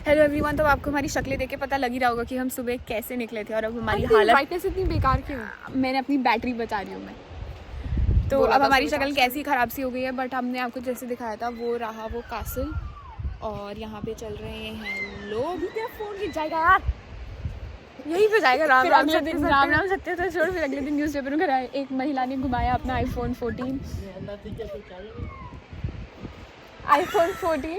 Hello everyone, तो आपको हमारी शक्लें देख के पता लग ही रहा होगा कि हम सुबह कैसे निकले थे और अब हमारी हालत ब्राइटनेस इतनी बेकार क्यों? मैंने अपनी बैटरी बचा रही हूँ मैं, तो अब हमारी शक्ल कैसी ख़राब सी हो गई है। बट हमने आपको जैसे दिखाया था वो रहा वो कासल, और यहाँ पे चल रहे हैं लोग। फोन गिर जाएगा यार, यही पे जाएगा राम राम अगले दिन राम राम सत्य तो छोड़, फिर अगले दिन न्यूज़पेपर में कराए। एक महिला ने घुमाया अपना आईफोन 14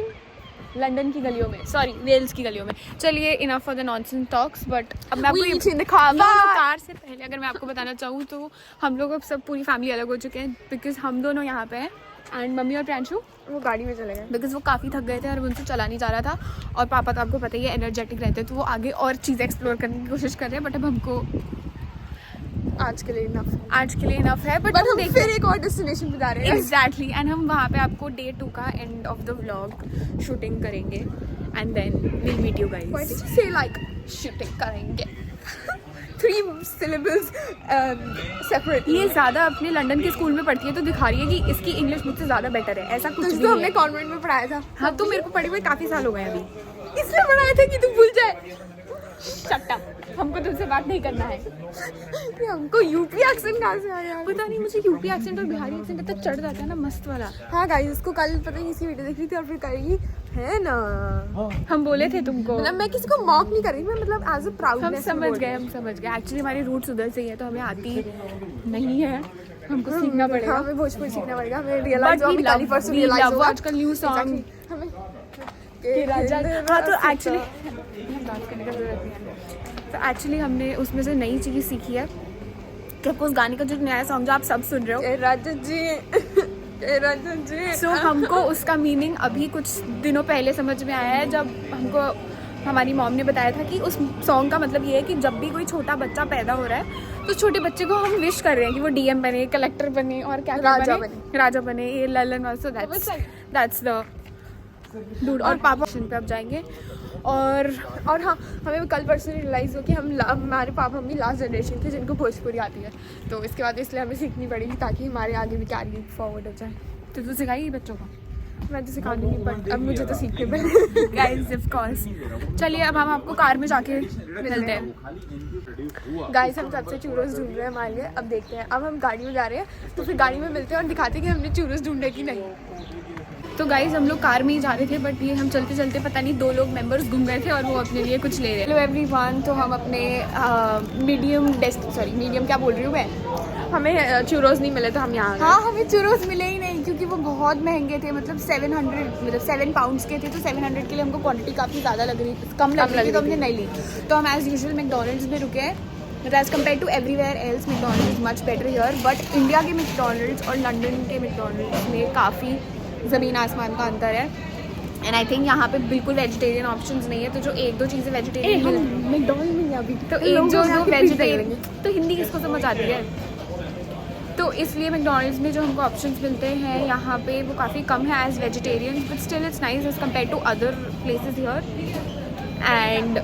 लंदन की गलियों में, सॉरी वेल्स की गलियों में। चलिए enough for the nonsense talks. But अब मैं आपको कार से पहले अगर मैं आपको बताना चाहूँ तो हम लोग अब सब पूरी फैमिली अलग हो चुके हैं, बिकॉज हम दोनों यहाँ पे हैं एंड मम्मी और प्रियांशु वो गाड़ी में चले गए बिकॉज वो काफ़ी थक गए थे और उनसे चला नहीं जा रहा था। और पापा तो आपको पता ही है एनर्जेटिक रहते हैं, तो वो आगे और चीज़ें एक्सप्लोर करने की कोशिश कर रहे हैं। बट अब हमको आज के लिए इनफ है। बट हम फिर एक और डेस्टिनेशन पे जा रहे हैं। एग्जैक्टली, एंड हम वहाँ पे आपको डे 2 का end of the vlog shooting करेंगे and then will meet you guys. से लाइक शूटिंग करेंगे 3 syllables सेपरेट। ये ज़्यादा अपने लंदन के स्कूल में पढ़ती है तो दिखा रही है कि इसकी इंग्लिश मुझसे ज़्यादा बेटर है, ऐसा कुछ तो हमने कॉन्वेंट में पढ़ाया था। हाँ, तो मेरे को पढ़े हुए काफ़ी साल हो गए अभी, इसलिए पढ़ाया था कि तू भूल जाए। शट अप, हमको तुमसे बात नहीं करना है। ये हमको यूपी एक्सेंट कहाँ से आ रहा है? पता नहीं, मुझे यूपी एक्सेंट और बिहारी एक्सेंट इतना चढ़ जाता है ना, मस्त वाला। हाँ गाइस, इसको कल पता नहीं इसकी वीडियो देख रही थी और फिर करेगी है ना। हम बोले थे तुमको, मतलब मैं किसी को मॉक नहीं कर रही, मैं मतलब एज अ प्राउड हम समझ गए एक्चुअली हमारे रूट्स उधर से ही है तो हमें आती नहीं है, हमको सीखना पड़ेगा। हमें भोजपुरी सीखना पड़ेगा, हमें रियलाइज हुआ, कल ही परसों रियलाइज हुआ आजकल न्यू सॉन्ग हमें के राजा। हाँ, तो एक्चुअली हमने उसमें से नई चीज़ सीखी है कि आपको उस गाने का जो नया सॉन्ग जो आप सब सुन रहे हो, राजा जी सो हमको उसका मीनिंग अभी कुछ दिनों पहले समझ में आया है, जब हमको हमारी मॉम ने बताया था कि उस सॉन्ग का मतलब ये है कि जब भी कोई छोटा बच्चा पैदा हो रहा है तो छोटे बच्चे को हम विश कर रहे हैं कि वो डीएम बने, कलेक्टर बने और क्या राजा बने, ये ललन वाला। That's the dude. और पापा पे अब जाएंगे और हाँ, हमें कल परसों रियलाइज़ हो कि हमारे पापा मम्मी लास्ट जनरेशन थे जिनको भोजपुरी आती है, तो इसके बाद इसलिए हमें सीखनी पड़ेगी ताकि हमारे आगे भी कैरी फॉरवर्ड हो जाए। तो तू सिखाएगी बच्चों को? मैं तो सिखा दूँगी, बट अब मुझे तो सीखने पड़ेगा गाइस ऑफ कोर्स। चलिए अब हम आपको कार में जाके मिलते हैं। गाइस हम सबसे चूरोस ढूंढ रहे हैं हमारे लिए, अब देखते हैं। अब हम गाड़ी में जा रहे हैं तो फिर गाड़ी में मिलते हैं और दिखाते हैं कि हमने चूरोस ढूंढे कि नहीं। तो गाइज हम लोग कार में ही जा रहे थे, बट ये हम चलते चलते पता नहीं 2 लोग मेंबर्स घूम गए थे और वो अपने लिए कुछ ले रहे हैं। हेलो एवरीवन, तो हम अपने मीडियम क्या बोल रही हूँ मैं, हमें चूरोस नहीं मिले तो हम यहाँ। हाँ, हमें चूरोस मिले ही नहीं क्योंकि वो बहुत महंगे थे, मतलब 7 पाउंड्स के थे, तो 700 के लिए हमको क्वांटिटी काफ़ी ज़्यादा लग रही थी, कम लग रही थी, तो हमने नहीं ली। तो हम एज यूजुअल मैकडोनल्ड्स में रुके हैं, but as compare to everywhere else McDonald's is much better here. But India के मैकडोनल्ड्स और लंदन के मैकडोनल्ड्स में काफ़ी ज़मीन आसमान का अंतर है। एंड आई थिंक यहाँ पे बिल्कुल वेजिटेरियन ऑप्शंस नहीं है, तो जो 1-2 चीज़ें वेजिटेरियन मैकडोनल्ड में अभी तो 1-2 वेजिटेरियन, तो हिंदी किसको समझ आती है, तो इसलिए मैकडोनल्ड्स में जो हमको ऑप्शंस मिलते हैं यहाँ पे वो काफ़ी कम है as vegetarian, but still it's nice as compare to other places here. And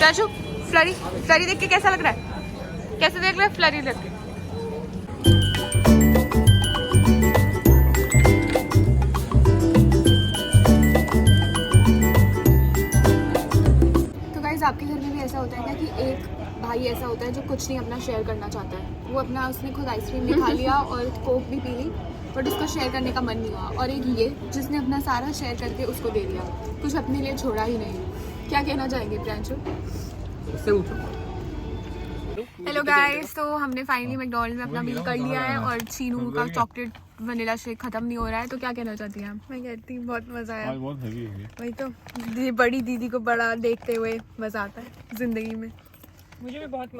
चाचू फ्लरी देख के कैसा लग रहा है? कैसे देख रहा है फ्लरी देख के? आपके घर में भी ऐसा होता है क्या कि एक भाई ऐसा होता है जो कुछ नहीं अपना शेयर करना चाहता है, वो अपना उसने खुद आइसक्रीम भी खा लिया और कोक भी पी ली, बट उसको शेयर करने का मन नहीं हुआ, और एक ये जिसने अपना सारा शेयर करके उसको दे दिया, कुछ अपने लिए छोड़ा ही नहीं। क्या कहना चाहेंगे प्रियांशु? हेलो गाइस, तो हमने फाइनली मैकडोनल्ड्स में अपना बिल कर लिया है और चीनू का चॉकलेट वनीला शेक खत्म नहीं हो रहा है, तो क्या कहना चाहती हैं आप? मैं कहती हूँ बहुत मज़ा आया। बहुत हेवी हो गया। वही तो, बड़ी दीदी को बड़ा देखते हुए मज़ा आता है ज़िंदगी में। मुझे भी बहुत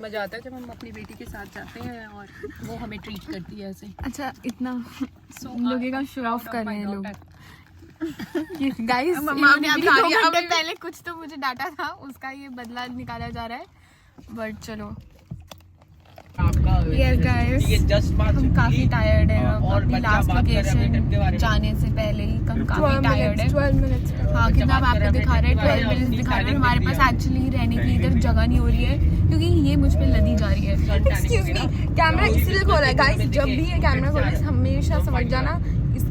मज़ा आता है जब हम अपनी बेटी के साथ जाते हैं और वो हमें ट्रीट करती है ऐसे। अच्छा, इतना लोगों का शो ऑफ कर रहे हैं लोग। गाइस पहले कुछ तो मुझे डाटा था, उसका ये बदला निकाला जा रहा है, बट चलो। Yes guys, हम काफ़ी टायर्ड हैं अपनी लास्ट लोकेशन जाने से पहले ही हम काफ़ी टायर्ड हैं। 12 मिनट्स। हाँ, कितना आप आपको दिखा रहे हैं, 12 मिनट्स दिखा रहे हैं। हमारे पास एक्चुअली रहने की इधर जगह नहीं हो रही है क्योंकि ये मुझ पे लदी जा रही है। एक्सक्यूज मी, कैमरा इसलिए खोला है गाइस, जब भी ये कैमरा खोले हमेशा समझ जाना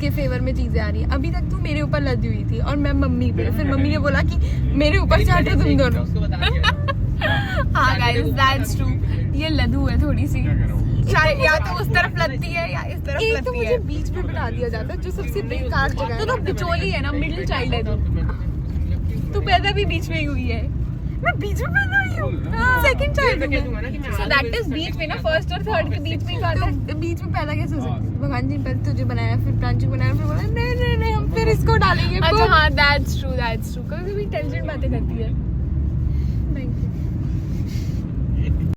उसके फेवर में चीजें आ रही है। अभी तक तू मेरे ऊपर लदी हुई थी और मैं मम्मी पे, फिर मम्मी ने बोला कि मेरे ऊपर से हटो तुम दोनों। हाँ गाइस दैट्स ट्रू, ये लदू है थोड़ी सी, शायद या तो उस तरफ लगती है या इस तरफ एक तो लगती मुझे है। बीच में बिठा दिया जाता है जो सबसे बेकार जगह है। तो बिचौली है ना, मिडिल चाइल्ड है तू पैदा भी बीच में ही हुई है। मैं बीच में पैदा हुई हूँ, सेकंड चाइल्ड हूँ। सो दैट इज बीच में ना, फर्स्ट और थर्ड के बीच में ही बात है। तो बीच में पैदा कैसे हो सकती है? भगवान जी ने पहले तुझे बनाया, फिर प्रांजू को बनाया, फिर बोला नहीं नहीं हम फिर इसको डालेंगे। अच्छा हाँ दैट्स ट्रू, कभी कभी इंटेलिजेंट बातें करती है। Thank you.